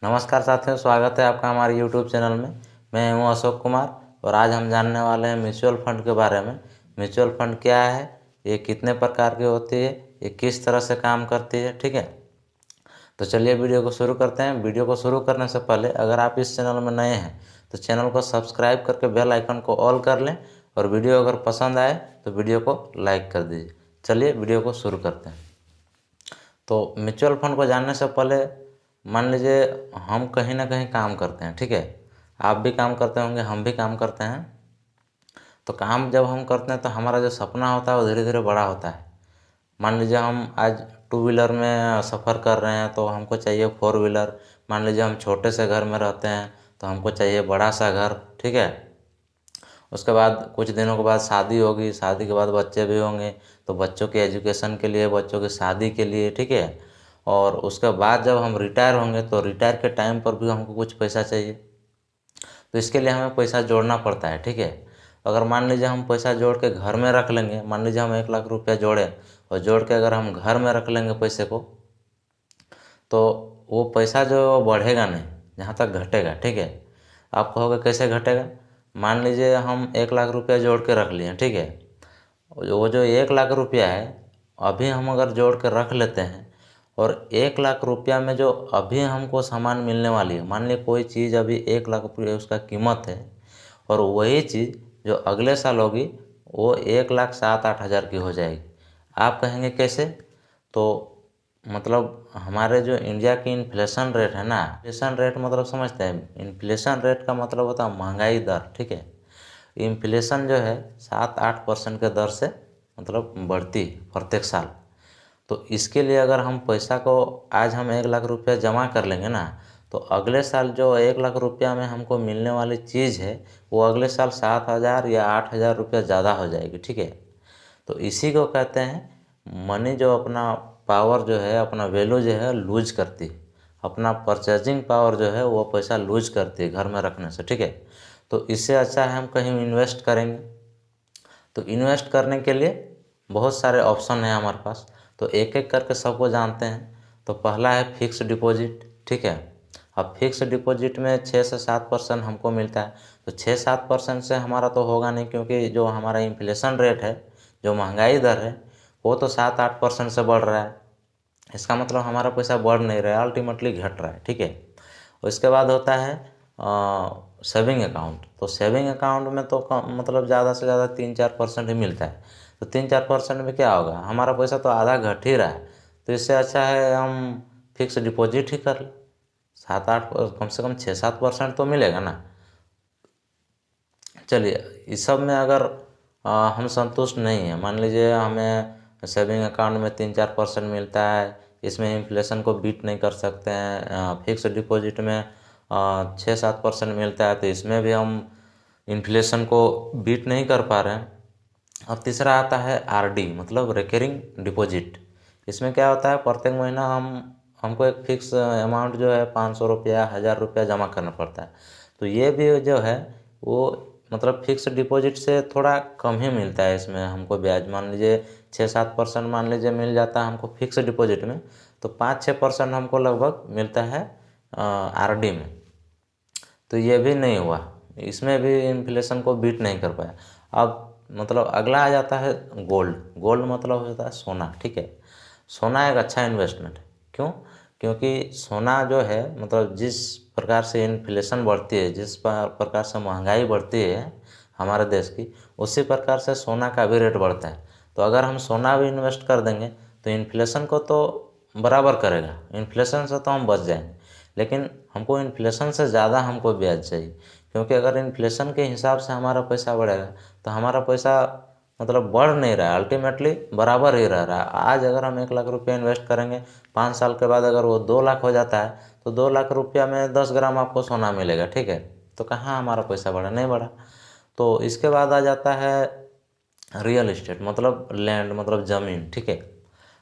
नमस्कार साथियों, स्वागत है आपका हमारे YouTube चैनल में। मैं हूं अशोक कुमार और आज हम जानने वाले हैं म्यूचुअल फंड के बारे में। म्यूचुअल फंड क्या है, ये कितने प्रकार की होती है, ये किस तरह से काम करती है, ठीक है। तो चलिए वीडियो को शुरू करते हैं। वीडियो को शुरू करने से पहले अगर आप इस चैनल में नए हैं तो चैनल को सब्सक्राइब करके बेल आइकन को ऑल कर लें और वीडियो अगर पसंद आए तो वीडियो को लाइक कर दीजिए। चलिए वीडियो को शुरू करते हैं। तो म्यूचुअल फंड को जानने से पहले मान लीजिए हम कहीं ना कहीं काम करते हैं, ठीक है। आप भी काम करते होंगे, हम भी काम करते हैं। तो काम जब हम करते हैं तो हमारा जो सपना होता है वो धीरे धीरे बड़ा होता है। मान लीजिए हम आज टू व्हीलर में सफ़र कर रहे हैं तो हमको चाहिए फोर व्हीलर। मान लीजिए हम छोटे से घर में रहते हैं तो हमको चाहिए बड़ा सा घर, ठीक है। उसके बाद कुछ दिनों के बाद शादी होगी, शादी के बाद बच्चे भी होंगे तो बच्चों के एजुकेशन के लिए, बच्चों की शादी के लिए, ठीक है। और उसके बाद जब हम रिटायर होंगे तो रिटायर के टाइम पर भी हमको कुछ पैसा चाहिए, तो इसके लिए हमें पैसा जोड़ना पड़ता है, ठीक है। अगर मान लीजिए हम पैसा जोड़ के घर में रख लेंगे, मान लीजिए हम 1 लाख रुपया जोड़े और जोड़ के अगर हम घर में रख लेंगे पैसे को, तो वो पैसा जो बढ़ेगा नहीं, जहाँ तक घटेगा, ठीक है। आप कहोगे कैसे घटेगा। मान लीजिए हम 1 लाख रुपया जोड़ के रख लिए, ठीक है। वो जो 1 लाख रुपया है, अभी हम अगर जोड़ के रख लेते हैं और 1 लाख रुपया में जो अभी हमको सामान मिलने वाली है, मान लीजिए कोई चीज़ अभी 1 लाख रुपया उसका कीमत है और वही चीज़ जो अगले साल होगी वो 1,07,8,000 की हो जाएगी। आप कहेंगे कैसे। तो मतलब हमारे जो इंडिया की इन्फ्लेशन रेट है ना, इन्फ्लेशन रेट मतलब समझते हैं, इन्फ्लेशन रेट का मतलब होता है महंगाई दर, ठीक है। इन्फ्लेशन जो है 7-8% के दर से मतलब बढ़ती है प्रत्येक साल। तो इसके लिए अगर हम पैसा को आज हम 1 लाख रुपया जमा कर लेंगे ना, तो अगले साल जो 1 लाख रुपया में हमको मिलने वाली चीज़ है वो अगले साल 7,000 या 8,000 रुपया ज़्यादा हो जाएगी, ठीक है। तो इसी को कहते हैं मनी जो अपना पावर जो है, अपना वैल्यू जो है लूज करती है, अपना परचेजिंग पावर जो है वो पैसा लूज करती है घर में रखने से, ठीक है। तो इससे अच्छा है हम कहीं इन्वेस्ट करेंगे। तो इन्वेस्ट करने के लिए बहुत सारे ऑप्शन हैं हमारे पास, तो एक एक करके सबको जानते हैं। तो पहला है फिक्स डिपॉजिट, ठीक है। अब फिक्स डिपॉजिट में 6 से 7% हमको मिलता है। तो 6-7% से हमारा तो होगा नहीं, क्योंकि जो हमारा इन्फ्लेशन रेट है, जो महंगाई दर है, वो तो 7-8% से बढ़ रहा है। इसका मतलब हमारा पैसा बढ़ नहीं रहा है, अल्टीमेटली घट रहा है, ठीक है। और इसके बाद होता है सेविंग अकाउंट। तो सेविंग अकाउंट में तो मतलब ज़्यादा से ज़्यादा 3-4% ही मिलता है। तो 3-4% में क्या होगा, हमारा पैसा तो आधा घट ही रहा है। तो इससे अच्छा है हम फिक्स डिपॉजिट ही कर लें। 7-8, कम से कम 6-7% तो मिलेगा ना। चलिए, इस सब में अगर हम संतुष्ट नहीं हैं, मान लीजिए हमें सेविंग अकाउंट में 3-4% मिलता है, इसमें इन्फ्लेशन को बीट नहीं कर सकते हैं। फिक्स डिपॉजिट में 6-7% मिलता है, तो इसमें भी हम इन्फ्लेशन को बीट नहीं कर पा रहे हैं। अब तीसरा आता है आरडी, मतलब रिकरिंग डिपॉजिट। इसमें क्या होता है, प्रत्येक महीना हमको एक फिक्स अमाउंट जो है 500 रुपया, 1,000 रुपया जमा करना पड़ता है। तो ये भी जो है वो मतलब फिक्स डिपॉजिट से थोड़ा कम ही मिलता है, इसमें हमको ब्याज मान लीजिए 6-7% मान लीजिए मिल जाता है हमको फिक्स डिपॉजिट में, तो 5-6% हमको लगभग मिलता है आरडी में। तो ये भी नहीं हुआ, इसमें भी इन्फ्लेशन को बीट नहीं कर पाया। अब मतलब अगला आ जाता है गोल्ड। गोल्ड मतलब होता है सोना, ठीक है। सोना एक अच्छा इन्वेस्टमेंट है। क्यों? क्योंकि सोना जो है मतलब जिस प्रकार से इन्फ्लेशन बढ़ती है, जिस प्रकार से महंगाई बढ़ती है हमारे देश की, उसी प्रकार से सोना का भी रेट बढ़ता है। तो अगर हम सोना भी इन्वेस्ट कर देंगे तो इन्फ्लेशन को तो बराबर करेगा, इन्फ्लेशन से तो हम बच जाएंगे। लेकिन हमको इन्फ्लेशन से ज़्यादा हमको ब्याज चाहिए, क्योंकि अगर इन्फ्लेशन के हिसाब से हमारा पैसा बढ़ेगा तो हमारा पैसा मतलब बढ़ नहीं रहा है, अल्टीमेटली बराबर ही रह रहा है। आज अगर हम 1 लाख रुपया इन्वेस्ट करेंगे, 5 साल के बाद अगर वो 2 लाख हो जाता है, तो 2 लाख रुपया में 10 ग्राम आपको सोना मिलेगा, ठीक है। तो कहाँ हमारा पैसा बढ़ा, नहीं बढ़ा। तो इसके बाद आ जाता है रियल इस्टेट, मतलब लैंड, मतलब ज़मीन, ठीक है।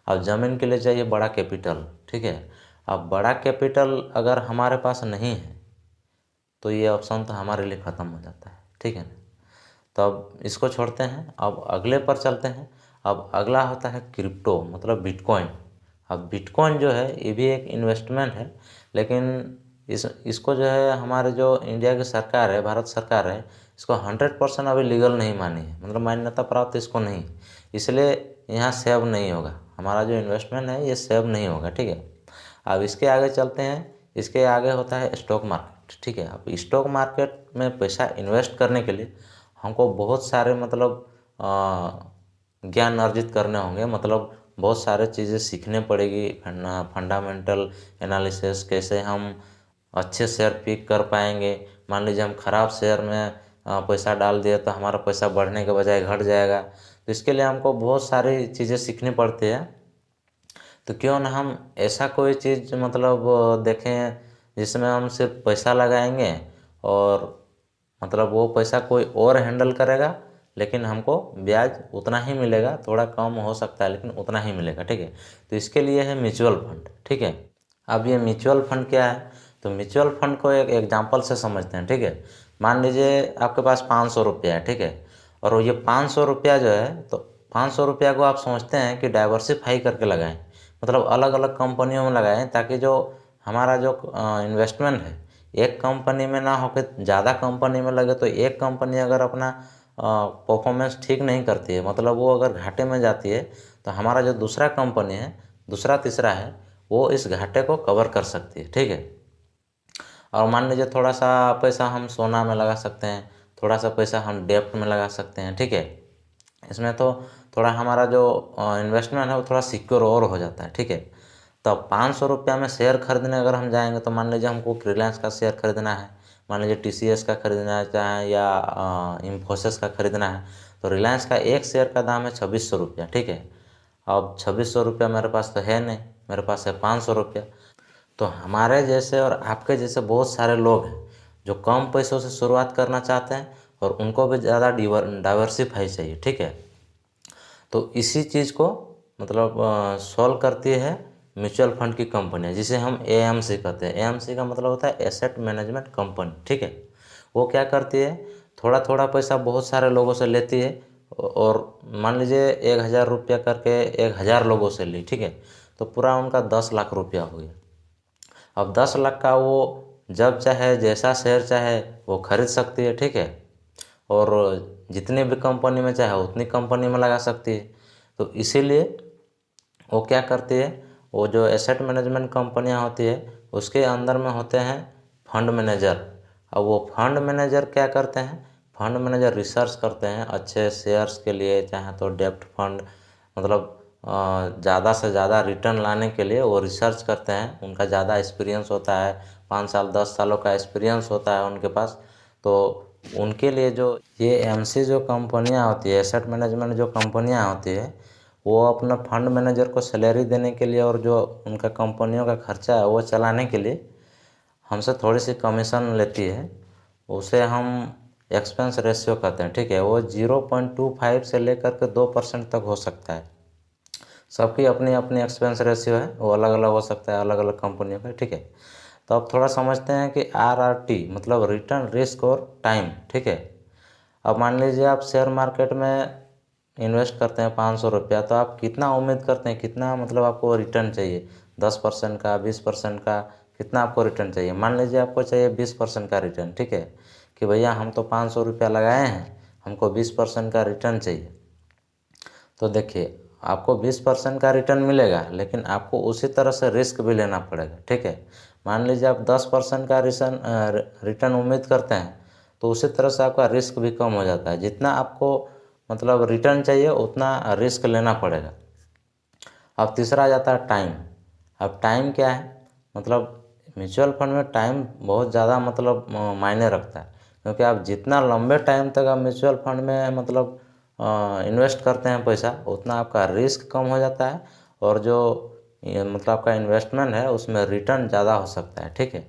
अब ज़मीन के लिए चाहिए बड़ा कैपिटल, ठीक है। अब बड़ा कैपिटल अगर हमारे पास नहीं है तो ये ऑप्शन तो हमारे लिए ख़त्म हो जाता है, ठीक है ना। तो अब इसको छोड़ते हैं, अब अगले पर चलते हैं। अब अगला होता है क्रिप्टो, मतलब बिटकॉइन। अब बिटकॉइन जो है ये भी एक इन्वेस्टमेंट है, लेकिन इसको जो है हमारे जो इंडिया की सरकार है, भारत सरकार है, इसको 100% अभी लीगल नहीं मानी है, मतलब मान्यता प्राप्त इसको नहीं, इसलिए यहाँ सेव नहीं होगा, हमारा जो इन्वेस्टमेंट है ये सेव नहीं होगा। ठीक है, अब इसके आगे चलते हैं। इसके आगे होता है स्टॉक मार्केट। ठीक है, अब स्टॉक मार्केट में पैसा इन्वेस्ट करने के लिए हमको बहुत सारे मतलब ज्ञान अर्जित करने होंगे, मतलब बहुत सारे चीज़ें सीखने पड़ेगी, फंडामेंटल एनालिसिस, कैसे हम अच्छे शेयर पिक कर पाएंगे। मान लीजिए हम खराब शेयर में पैसा डाल दिए तो हमारा पैसा बढ़ने के बजाय घट जाएगा, तो इसके लिए हमको बहुत सारी चीज़ें सीखनी पड़ती है। तो क्यों ना हम ऐसा कोई चीज़ मतलब देखें जिसमें हम सिर्फ पैसा लगाएंगे और मतलब वो पैसा कोई और हैंडल करेगा, लेकिन हमको ब्याज उतना ही मिलेगा, थोड़ा कम हो सकता है लेकिन उतना ही मिलेगा। ठीक है, तो इसके लिए है म्यूचुअल फंड। ठीक है, अब ये म्यूचुअल फंड क्या है, तो म्यूचुअल फंड को एक एग्जांपल से समझते हैं। ठीक है, मान लीजिए आपके पास 500 रुपया है। ठीक है, और ये 500 रुपया जो है, तो 500 रुपया को आप सोचते हैं कि डाइवर्सिफाई करके लगाएं, मतलब अलग अलग कंपनियों में लगाएं, ताकि जो हमारा जो इन्वेस्टमेंट है एक कंपनी में ना होकर ज़्यादा कंपनी में लगे, तो एक कंपनी अगर अपना परफॉर्मेंस ठीक नहीं करती है, मतलब वो अगर घाटे में जाती है, तो हमारा जो दूसरा कंपनी है, दूसरा तीसरा है, वो इस घाटे को कवर कर सकती है। ठीक है, और मान लीजिए थोड़ा सा पैसा हम सोना में लगा सकते हैं, थोड़ा सा पैसा हम डेप्ट में लगा सकते हैं। ठीक है, इसमें तो थोड़ा हमारा जो इन्वेस्टमेंट है वो थोड़ा सिक्योर और हो जाता है। ठीक है, तो 500 रुपया में शेयर खरीदने अगर हम जाएंगे, तो मान लीजिए हमको रिलायंस का शेयर खरीदना है, मान लीजिए TCS का खरीदना है चाहे या इन्फोसिस का खरीदना है, तो रिलायंस का एक शेयर का दाम है 2600 रुपया। ठीक है, अब 2600 रुपया मेरे पास तो है नहीं, मेरे पास है 500 रुपया। तो हमारे जैसे और आपके जैसे बहुत सारे लोग हैं जो कम पैसों से शुरुआत करना चाहते हैं और उनको भी ज़्यादा डाइवर्सिफाई चाहिए। ठीक है, तो इसी चीज़ को मतलब सॉल्व करती है म्यूचुअल फंड की कंपनियाँ, जिसे हम AMC कहते हैं। AMC का मतलब होता है एसेट मैनेजमेंट कंपनी। ठीक है, वो क्या करती है, थोड़ा थोड़ा पैसा बहुत सारे लोगों से लेती है, और मान लीजिए 1000 रुपया करके 1000 लोगों से ली। ठीक है, तो पूरा उनका 10 लाख रुपया हो गया। अब 10 लाख का वो जब चाहे जैसा शेयर चाहे वो खरीद सकती है। ठीक है, और जितनी भी कंपनी में चाहे उतनी कंपनी में लगा सकती है। तो इसीलिए वो क्या करती है, वो जो एसेट मैनेजमेंट कंपनियां होती है उसके अंदर में होते हैं फंड मैनेजर। अब वो फंड मैनेजर क्या करते हैं, फंड मैनेजर रिसर्च करते हैं अच्छे शेयर्स के लिए, चाहे तो डेप्ट फंड, मतलब ज़्यादा से ज़्यादा रिटर्न लाने के लिए वो रिसर्च करते हैं। उनका ज़्यादा एक्सपीरियंस होता है, 5 साल 10 सालों का एक्सपीरियंस होता है उनके पास। तो उनके लिए जो ये MC जो कंपनियां होती है, एसेट मैनेजमेंट जो कंपनियां होती है, वो अपना फंड मैनेजर को सैलरी देने के लिए और जो उनका कंपनियों का खर्चा है वो चलाने के लिए हमसे थोड़ी सी कमीशन लेती है। उसे हम एक्सपेंस रेशियो कहते हैं। ठीक है, वो 0.25 से लेकर के 2% तक हो सकता है। सबकी अपनी अपनी एक्सपेंस रेशियो है, वो अलग अलग हो सकता है अलग अलग कंपनियों का। ठीक है, तो अब थोड़ा समझते हैं कि RRT मतलब रिटर्न रिस्क और टाइम। ठीक है, अब मान लीजिए आप शेयर मार्केट में इन्वेस्ट करते हैं 500 रुपया, तो आप कितना उम्मीद करते हैं, कितना मतलब आपको रिटर्न चाहिए, 10% का, 20% का, कितना आपको रिटर्न चाहिए। मान लीजिए आपको चाहिए 20% का रिटर्न। ठीक है, कि भैया हम तो 500 रुपया लगाए हैं, हमको 20% का रिटर्न चाहिए। तो देखिए, आपको 20% का रिटर्न मिलेगा, लेकिन आपको उसी तरह से रिस्क भी लेना पड़ेगा। ठीक है, मान लीजिए आप 10% का रिटर्न उम्मीद करते हैं, तो उसी तरह से आपका रिस्क भी कम हो जाता है। जितना आपको मतलब रिटर्न चाहिए उतना रिस्क लेना पड़ेगा। अब तीसरा आ जाता है टाइम। अब टाइम क्या है, मतलब म्यूचुअल फंड में टाइम बहुत ज़्यादा मतलब मायने रखता है, क्योंकि आप जितना लंबे टाइम तक आप म्यूचुअल फंड में मतलब इन्वेस्ट करते हैं पैसा, उतना आपका रिस्क कम हो जाता है, और जो मतलब आपका इन्वेस्टमेंट है उसमें रिटर्न ज़्यादा हो सकता है। ठीक है,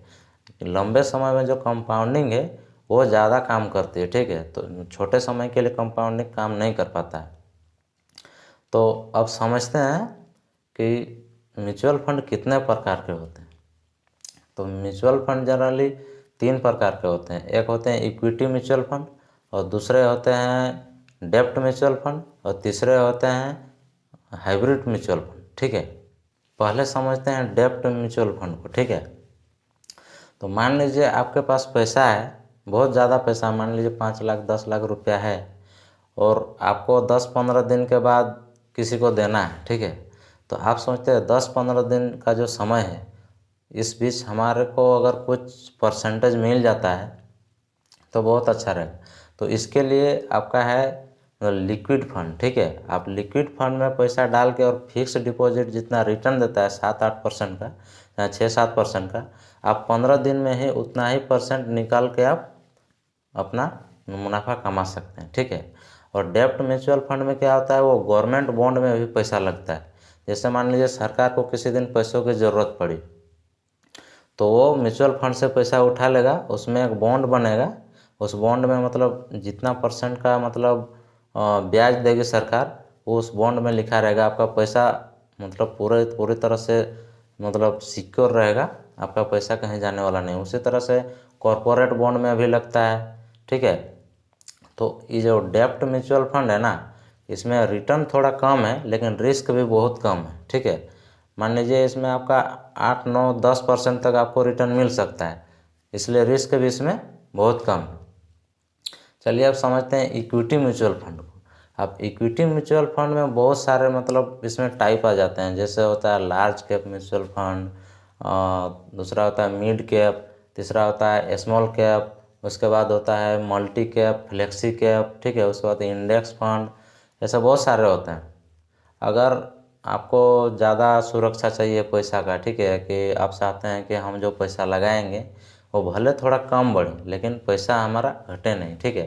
लंबे समय में जो कंपाउंडिंग है वो ज़्यादा काम करती है। ठीक है, तो छोटे समय के लिए कंपाउंडिंग काम नहीं कर पाता है। तो अब समझते हैं कि म्यूचुअल फंड कितने प्रकार के होते हैं। तो म्यूचुअल फंड जनरली 3 प्रकार के होते हैं। एक होते हैं इक्विटी म्यूचुअल फंड, और दूसरे होते हैं डेब्ट म्यूचुअल फंड, और तीसरे होते हैं हाइब्रिड म्यूचुअल फंड। ठीक है, पहले समझते हैं डेब्ट म्यूचुअल फंड को। ठीक है, तो मान लीजिए आपके पास पैसा है, बहुत ज़्यादा पैसा, मान लीजिए 5 लाख 10 लाख रुपया है, और आपको 10-15 दिन के बाद किसी को देना है, ठीक है। तो आप सोचते हैं 10-15 दिन का जो समय है, इस बीच हमारे को अगर कुछ परसेंटेज मिल जाता है तो बहुत अच्छा रहेगा। तो इसके लिए आपका है लिक्विड फंड, ठीक है। आप लिक्विड फंड में पैसा डाल के और फिक्स डिपॉजिट जितना रिटर्न देता है 7-8% का या 6-7% का, आप 15 दिन में ही उतना ही परसेंट निकाल के आप अपना मुनाफा कमा सकते हैं, ठीक है। और डेब्ट म्यूचुअल फंड में क्या होता है, वो गवर्नमेंट बॉन्ड में भी पैसा लगता है। जैसे मान लीजिए सरकार को किसी दिन पैसों की ज़रूरत पड़ी, तो वो म्यूचुअल फंड से पैसा उठा लेगा, उसमें एक बॉन्ड बनेगा, उस बॉन्ड में मतलब जितना परसेंट का मतलब ब्याज देगी सरकार, वो उस बॉन्ड में लिखा रहेगा। आपका पैसा मतलब पूरी तरह से मतलब सिक्योर रहेगा, आपका पैसा कहीं जाने वाला नहीं। उसी तरह से कॉरपोरेट बॉन्ड में भी लगता है, ठीक है। तो ये जो डेब्ट म्यूचुअल फंड है ना, इसमें रिटर्न थोड़ा कम है लेकिन रिस्क भी बहुत कम है, ठीक है। मान लीजिए इसमें आपका 8-9-10% तक आपको रिटर्न मिल सकता है, इसलिए रिस्क भी इसमें बहुत कम है। चलिए अब समझते हैं इक्विटी म्यूचुअल फंड को। अब इक्विटी म्यूचुअल फंड में बहुत सारे मतलब इसमें टाइप आ जाते हैं। जैसे होता है लार्ज कैप म्यूचुअल फंड, दूसरा होता है मिड कैप, तीसरा होता है स्मॉल कैप, उसके बाद होता है मल्टी कैप, फ्लेक्सी कैप, ठीक है। उसके बाद इंडेक्स फंड, ऐसे बहुत सारे होते हैं। अगर आपको ज़्यादा सुरक्षा चाहिए पैसा का, ठीक है, कि आप चाहते हैं कि हम जो पैसा लगाएंगे वो भले थोड़ा कम बढ़े लेकिन पैसा हमारा घटे नहीं, ठीक है।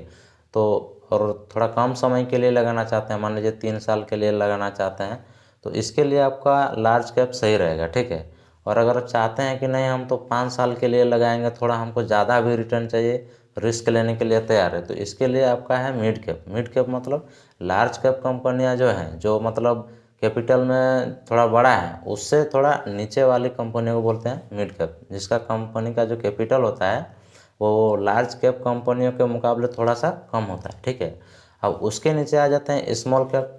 तो और थोड़ा कम समय के लिए लगाना चाहते हैं, मान लीजिए 3 साल के लिए लगाना चाहते हैं, तो इसके लिए आपका लार्ज कैप सही रहेगा, ठीक है। और अगर आप चाहते हैं कि नहीं हम तो 5 साल के लिए लगाएंगे, थोड़ा हमको ज़्यादा भी रिटर्न चाहिए, रिस्क लेने के लिए तैयार है, तो इसके लिए आपका है मिड कैप। मिड कैप मतलब लार्ज कैप कंपनियां जो हैं, जो मतलब कैपिटल में थोड़ा बड़ा है, उससे थोड़ा नीचे वाली कंपनियों को बोलते हैं मिड कैप। जिसका कंपनी का जो कैपिटल होता है वो लार्ज कैप कंपनियों के मुकाबले थोड़ा सा कम होता है, ठीक है। अब उसके नीचे आ जाते हैं स्मॉल कैप।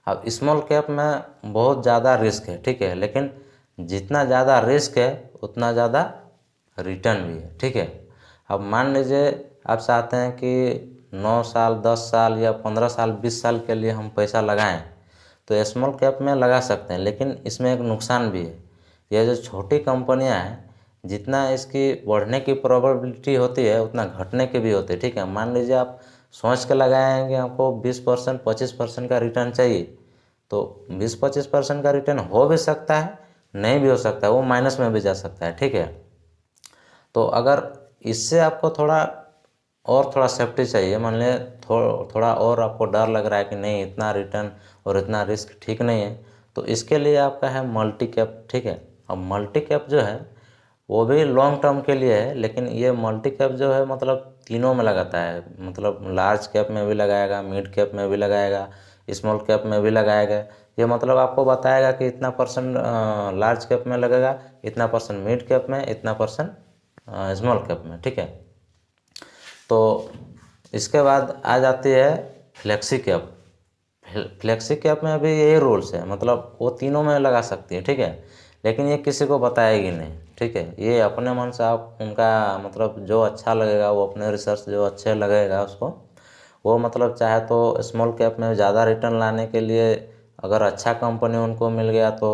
अब स्मॉल कैप में बहुत ज़्यादा रिस्क है, ठीक है, लेकिन जितना ज़्यादा रिस्क है उतना ज़्यादा रिटर्न भी है, ठीक है। अब मान लीजिए आप चाहते हैं कि 9 साल 10 साल या 15 साल 20 साल के लिए हम पैसा लगाएं, तो स्मॉल कैप में लगा सकते हैं, लेकिन इसमें एक नुकसान भी है। यह जो छोटी कंपनियां हैं, जितना इसकी बढ़ने की प्रोबेबिलिटी होती है उतना घटने की भी होती है, ठीक है। मान लीजिए आप सोच के लगाएंगे हमको 20% 25% का रिटर्न चाहिए, तो 20-25% का रिटर्न हो भी सकता है, नहीं भी हो सकता है, वो माइनस में भी जा सकता है, ठीक है। तो अगर इससे आपको थोड़ा सेफ्टी चाहिए, मान लिया थोड़ा और आपको डर लग रहा है कि नहीं इतना रिटर्न और इतना रिस्क ठीक नहीं है, तो इसके लिए आपका है मल्टी कैप, ठीक है। अब मल्टी कैप जो है वो भी लॉन्ग टर्म के लिए है, लेकिन ये मल्टी कैप जो है मतलब तीनों में लगाता है, मतलब लार्ज कैप में भी लगाएगा, मिड कैप में भी लगाएगा, स्मॉल कैप में भी लगाएगा। ये मतलब आपको बताएगा कि इतना परसेंट लार्ज कैप में लगेगा, इतना परसेंट मिड कैप में, इतना परसेंट स्मॉल कैप में, ठीक है। तो इसके बाद आ जाती है फ्लेक्सी कैप। फ्लेक्सी कैप में भी यही रूल्स है, मतलब वो तीनों में लगा सकती है, ठीक है, लेकिन ये किसी को बताएगी नहीं, ठीक है। ये अपने मन से आप उनका मतलब जो अच्छा लगेगा, वो अपने रिसर्च जो अच्छे लगेगा उसको, वो मतलब चाहे तो स्मॉल कैप में ज़्यादा रिटर्न लाने के लिए अगर अच्छा कंपनी उनको मिल गया तो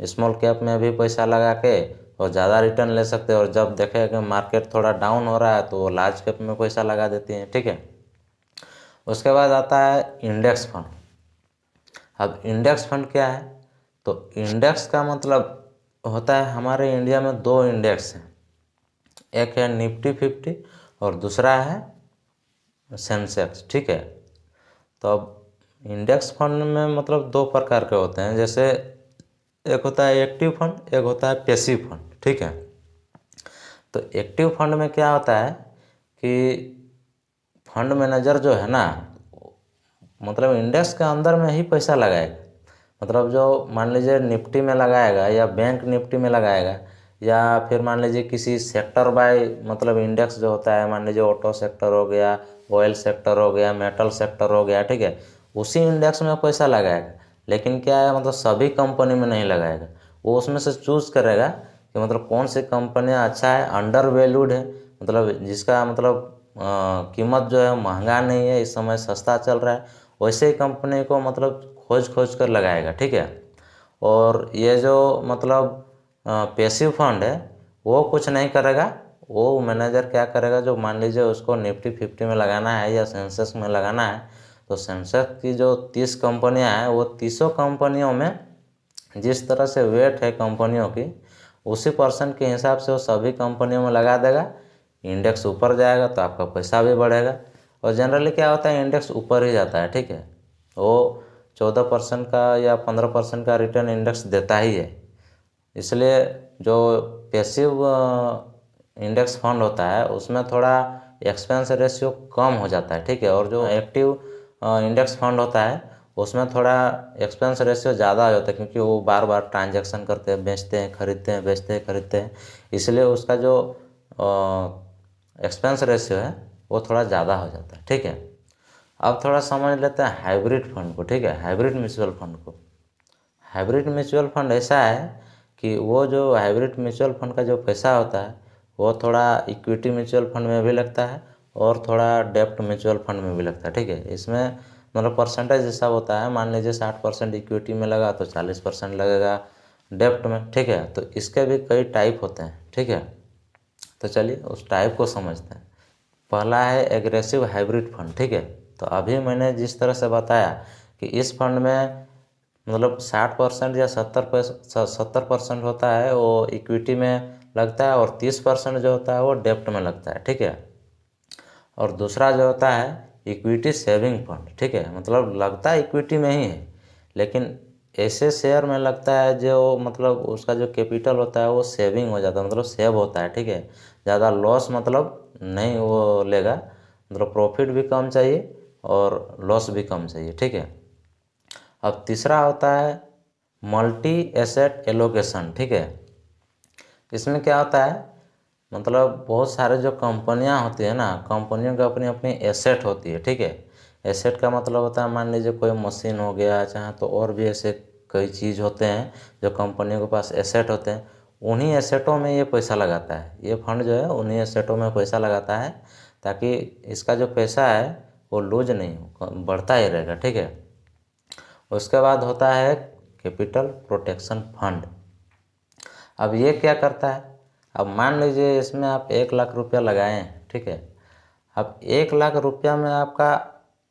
स्मॉल कैप में भी पैसा लगा के और ज़्यादा रिटर्न ले सकते हैं, और जब देखें कि मार्केट थोड़ा डाउन हो रहा है तो वो लार्ज कैप में पैसा लगा देती हैं, ठीक है। उसके बाद आता है इंडेक्स फंड। अब इंडेक्स फंड क्या है, तो इंडेक्स का मतलब होता है, हमारे इंडिया में दो इंडेक्स हैं, एक है निफ्टी 50 और दूसरा है सेंसेक्स, ठीक है। तो अब इंडेक्स फंड में मतलब दो प्रकार के होते हैं, जैसे एक होता है एक्टिव फंड, एक होता है पैसिव फंड, ठीक है। तो एक्टिव फंड में क्या होता है कि फंड मैनेजर जो है ना, मतलब इंडेक्स के अंदर में ही पैसा लगाएगा। मतलब जो मान लीजिए निफ्टी में लगाएगा या बैंक निफ्टी में लगाएगा, या फिर मान लीजिए किसी सेक्टर बाय मतलब इंडेक्स जो होता है, मान लीजिए ऑटो सेक्टर हो गया, ऑयल सेक्टर हो गया, मेटल सेक्टर हो गया, ठीक है, उसी इंडेक्स में पैसा लगाएगा। लेकिन क्या है, मतलब सभी कंपनी में नहीं लगाएगा, वो उसमें से चूज करेगा कि मतलब कौन सी कंपनियां अच्छा है, अंडर वैल्यूड है, मतलब जिसका मतलब कीमत जो है महंगा नहीं है, इस समय सस्ता चल रहा है, वैसे ही कंपनी को मतलब खोज खोज कर लगाएगा। ठीक है। और ये जो मतलब पैसिव फंड है वो कुछ नहीं करेगा। वो मैनेजर क्या करेगा, जो मान लीजिए उसको निफ्टी 50 में लगाना है या सेंसेक्स में लगाना है, तो सेंसेक्स की जो 30 कंपनियां हैं वो 30 कंपनियों में जिस तरह से वेट है कंपनियों की, उसी परसेंट के हिसाब से वो सभी कंपनियों में लगा देगा। इंडेक्स ऊपर जाएगा तो आपका पैसा भी बढ़ेगा। और जनरली क्या होता है, इंडेक्स ऊपर ही जाता है। ठीक है। वो 14% का या 15% का रिटर्न इंडेक्स देता ही है। इसलिए जो पैसिव इंडेक्स फंड होता है उसमें थोड़ा एक्सपेंस रेशियो कम हो जाता है। ठीक है। और जो एक्टिव इंडेक्स फंड होता है उसमें थोड़ा एक्सपेंस रेशियो ज़्यादा हो जाता है, क्योंकि वो बार बार ट्रांजैक्शन करते हैं, बेचते हैं खरीदते हैं, बेचते हैं खरीदते हैं, इसलिए उसका जो एक्सपेंस रेशियो है वो थोड़ा ज़्यादा हो जाता है। ठीक है। अब थोड़ा समझ लेते हैं हाइब्रिड फंड को। ठीक है। हाइब्रिड म्यूचुअल फंड को, हाइब्रिड म्यूचुअल फंड ऐसा है कि वो जो हाइब्रिड म्यूचुअल फंड का जो पैसा होता है वो थोड़ा इक्विटी म्यूचुअल फंड में भी लगता है और थोड़ा डेब्ट म्यूचुअल फंड में भी लगता है। ठीक है। इसमें मतलब परसेंटेज हिसाब होता है, मान लीजिए 60% इक्विटी में लगा तो 40% लगेगा डेब्ट में। ठीक है। तो इसके भी कई टाइप होते हैं। ठीक है। तो चलिए उस टाइप को समझते हैं। पहला है एग्रेसिव हाइब्रिड फंड। ठीक है। तो अभी मैंने जिस तरह से बताया कि इस फंड में मतलब 60% या 70% होता है वो इक्विटी में लगता है और 30% जो होता है वो डेब्ट में लगता है। ठीक है। और दूसरा जो होता है इक्विटी सेविंग फंड। ठीक है। मतलब लगता है इक्विटी में ही है, लेकिन ऐसे शेयर में लगता है जो मतलब उसका जो कैपिटल होता है वो सेविंग हो जाता है, मतलब सेव होता है। ठीक है। ज़्यादा लॉस मतलब नहीं वो लेगा, मतलब प्रॉफिट भी कम चाहिए और लॉस भी कम चाहिए। ठीक है। अब तीसरा होता है मल्टी एसेट एलोकेशन। ठीक है। इसमें क्या होता है, मतलब बहुत सारे जो कंपनियां होती है ना, कंपनियों की अपनी अपनी एसेट होती है। ठीक है। एसेट का मतलब होता है मान लीजिए कोई मशीन हो गया, चाहे तो और भी ऐसे कई चीज़ होते हैं जो कंपनियों के पास एसेट होते हैं। उन्हीं एसेटों में ये पैसा लगाता है, ये फंड जो है उन्हीं एसेटों में पैसा लगाता है, ताकि इसका जो पैसा है वो लूज नहीं हो, बढ़ता ही रहेगा। ठीक है। उसके बाद होता है कैपिटल प्रोटेक्शन फंड। अब ये क्या करता है, अब मान लीजिए इसमें आप 1 लाख रुपया लगाए हैं। ठीक है। अब 1 लाख रुपया में आपका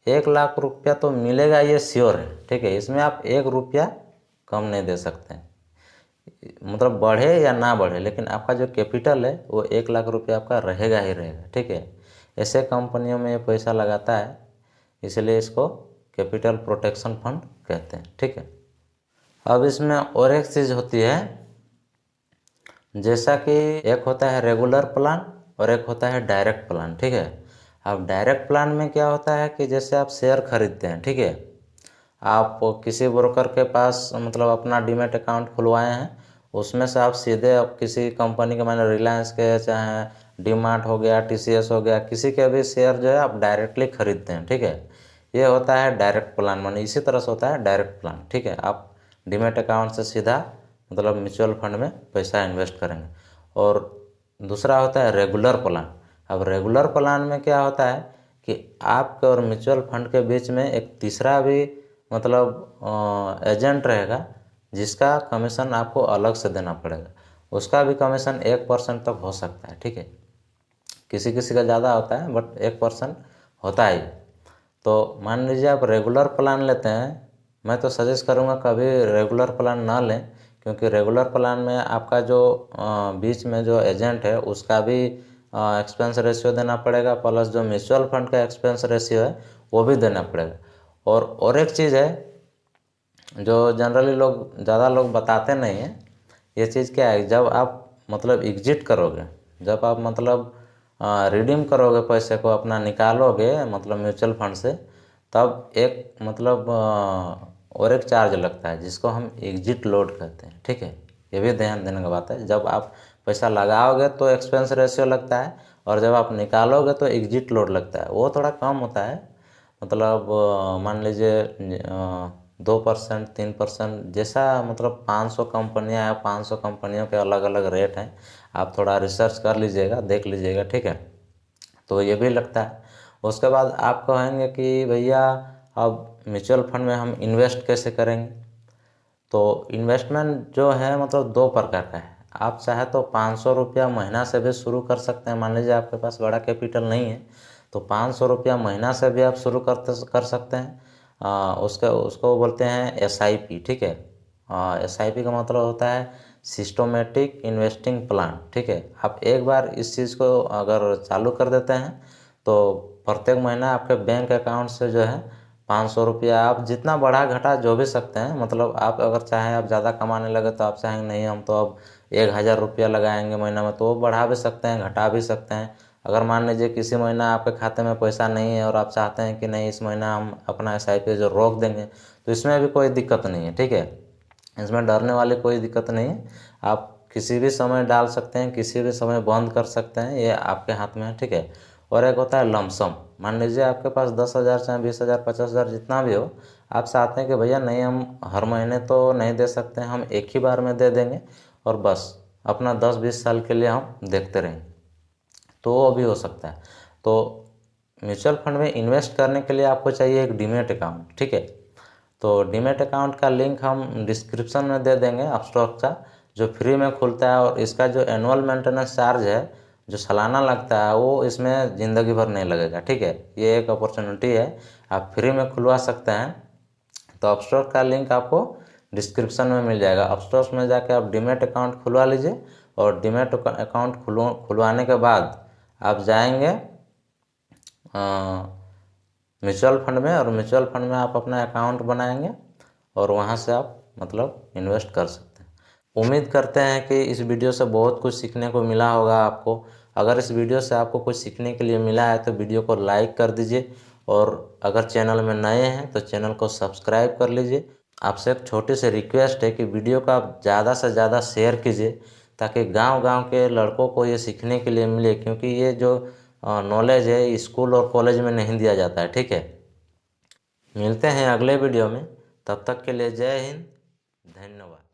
1 लाख रुपया तो मिलेगा, ये श्योर है। ठीक है। इसमें आप 1 रुपया कम नहीं दे सकते हैं, मतलब बढ़े या ना बढ़े, लेकिन आपका जो कैपिटल है वो 1 लाख रुपया आपका रहेगा ही रहेगा। ठीक है। ऐसे कंपनियों में ये पैसा लगाता है, इसलिए इसको कैपिटल प्रोटेक्शन फंड कहते हैं। ठीक है। अब इसमें और एक चीज़ होती है, जैसा कि एक होता है रेगुलर प्लान और एक होता है डायरेक्ट प्लान। ठीक है। अब डायरेक्ट प्लान में क्या होता है कि जैसे आप शेयर खरीदते हैं। ठीक है। आप किसी ब्रोकर के पास मतलब अपना डीमैट अकाउंट खुलवाए हैं, उसमें से आप सीधे आप किसी कंपनी के, मैंने रिलायंस के, चाहे डीमार्ट हो गया, टीसीएस हो गया, किसी के भी शेयर जो है आप डायरेक्टली खरीदते हैं। ठीक है। ये होता है डायरेक्ट प्लान, माने इसी तरह से होता है डायरेक्ट प्लान। ठीक है। आप डीमैट अकाउंट से सीधा मतलब म्यूचुअल फंड में पैसा इन्वेस्ट करेंगे। और दूसरा होता है रेगुलर प्लान। अब रेगुलर प्लान में क्या होता है कि आपके और म्यूचुअल फंड के बीच में एक तीसरा भी मतलब एजेंट रहेगा, जिसका कमीशन आपको अलग से देना पड़ेगा। उसका भी कमीशन 1% तक हो सकता है। ठीक है। किसी किसी का ज़्यादा होता है, बट 1% होता ही। तो मान लीजिए आप रेगुलर प्लान लेते हैं, मैं तो सजेस्ट करूँगा कभी रेगुलर प्लान ना लें, क्योंकि रेगुलर प्लान में आपका जो बीच में जो एजेंट है उसका भी एक्सपेंस रेशियो देना पड़ेगा, प्लस जो म्यूचुअल फंड का एक्सपेंस रेशियो है वो भी देना पड़ेगा। और एक चीज़ है जो जनरली लोग ज़्यादा लोग बताते नहीं हैं, ये चीज़ क्या है, जब आप मतलब एग्जिट करोगे, जब आप मतलब रिडीम करोगे, पैसे को अपना निकालोगे मतलब म्यूचुअल फंड से, तब एक मतलब और एक चार्ज लगता है जिसको हम एग्जिट लोड कहते हैं। ठीक है। ये भी ध्यान देने की बात है, जब आप पैसा लगाओगे तो एक्सपेंस रेशियो लगता है, और जब आप निकालोगे तो एग्जिट लोड लगता है, वो थोड़ा कम होता है। मतलब मान लीजिए 2%, 3%, जैसा मतलब 500 कंपनियां हैं, 500 कंपनियों के अलग अलग रेट हैं। आप थोड़ा रिसर्च कर लीजिएगा, देख लीजिएगा, ठीक है। तो ये भी लगता है। उसके बाद आप कहेंगे कि भैया अब म्यूचुअल फंड में हम इन्वेस्ट कैसे करेंगे। तो इन्वेस्टमेंट जो है मतलब दो प्रकार का है। आप चाहे तो 500 रुपया महीना से भी शुरू कर सकते हैं। मान लीजिए आपके पास बड़ा कैपिटल नहीं है तो 500 रुपया महीना से भी आप शुरू कर सकते हैं। उसको बोलते हैं SIP, ठीक है। SIP का मतलब होता है सिस्टोमेटिक इन्वेस्टिंग प्लान, ठीक है। आप एक बार इस चीज़ को अगर चालू कर देते हैं तो प्रत्येक महीना आपके बैंक अकाउंट से जो है 500 रुपया आप जितना बढ़ा घटा जो भी सकते हैं। मतलब आप अगर चाहें आप ज़्यादा कमाने लगे तो आप चाहेंगे नहीं हम तो अब 1000 रुपया लगाएंगे महीना में, तो वो बढ़ा भी सकते हैं, घटा भी सकते हैं। अगर मान लीजिए किसी महीना आपके खाते में पैसा नहीं है और आप चाहते हैं कि नहीं इस महीना हम अपना SIP जो रोक देंगे, तो इसमें भी कोई दिक्कत नहीं है, ठीक है। इसमें डरने वाली कोई दिक्कत नहीं है। आप किसी भी समय डाल सकते हैं, किसी भी समय बंद कर सकते हैं, ये आपके हाथ में है, ठीक है। और एक होता है लमसम। मान लीजिए आपके पास 10,000 चाहे 20,000 50,000 जितना भी हो, आप चाहते हैं कि भैया नहीं हम हर महीने तो नहीं दे सकते हैं, हम एक ही बार में दे देंगे और बस अपना 10-20 साल के लिए हम देखते रहेंगे, तो वो भी हो सकता है। तो म्यूचुअल फंड में इन्वेस्ट करने के लिए आपको चाहिए एक डीमैट अकाउंट, ठीक है। तो डीमैट अकाउंट का लिंक हम डिस्क्रिप्शन में दे देंगे अपस्टॉक का, जो फ्री में खुलता है। और इसका जो एनुअल मेंटेनेंस चार्ज है जो सालाना लगता है वो इसमें ज़िंदगी भर नहीं लगेगा, ठीक है। ये एक अपॉर्चुनिटी है, आप फ्री में खुलवा सकते हैं। तो अपस्टॉक का लिंक आपको डिस्क्रिप्शन में मिल जाएगा। अपस्टॉक में जाके आप डीमैट अकाउंट खुलवा लीजिए और डीमैट अकाउंट खुलवाने के बाद आप जाएंगे म्यूचुअल फंड में, और म्यूचुअल फंड में आप अपना अकाउंट बनाएंगे और वहाँ से आप मतलब इन्वेस्ट कर सकते हैं। उम्मीद करते हैं कि इस वीडियो से बहुत कुछ सीखने को मिला होगा आपको। अगर इस वीडियो से आपको कुछ सीखने के लिए मिला है तो वीडियो को लाइक कर दीजिए, और अगर चैनल में नए हैं तो चैनल को सब्सक्राइब कर लीजिए। आपसे एक छोटी सी रिक्वेस्ट है कि वीडियो को आप ज़्यादा से ज़्यादा शेयर कीजिए, ताकि गांव-गांव के लड़कों को ये सीखने के लिए मिले, क्योंकि ये जो नॉलेज है स्कूल और कॉलेज में नहीं दिया जाता है, ठीक है। मिलते हैं अगले वीडियो में, तब तक के लिए जय हिंद, धन्यवाद।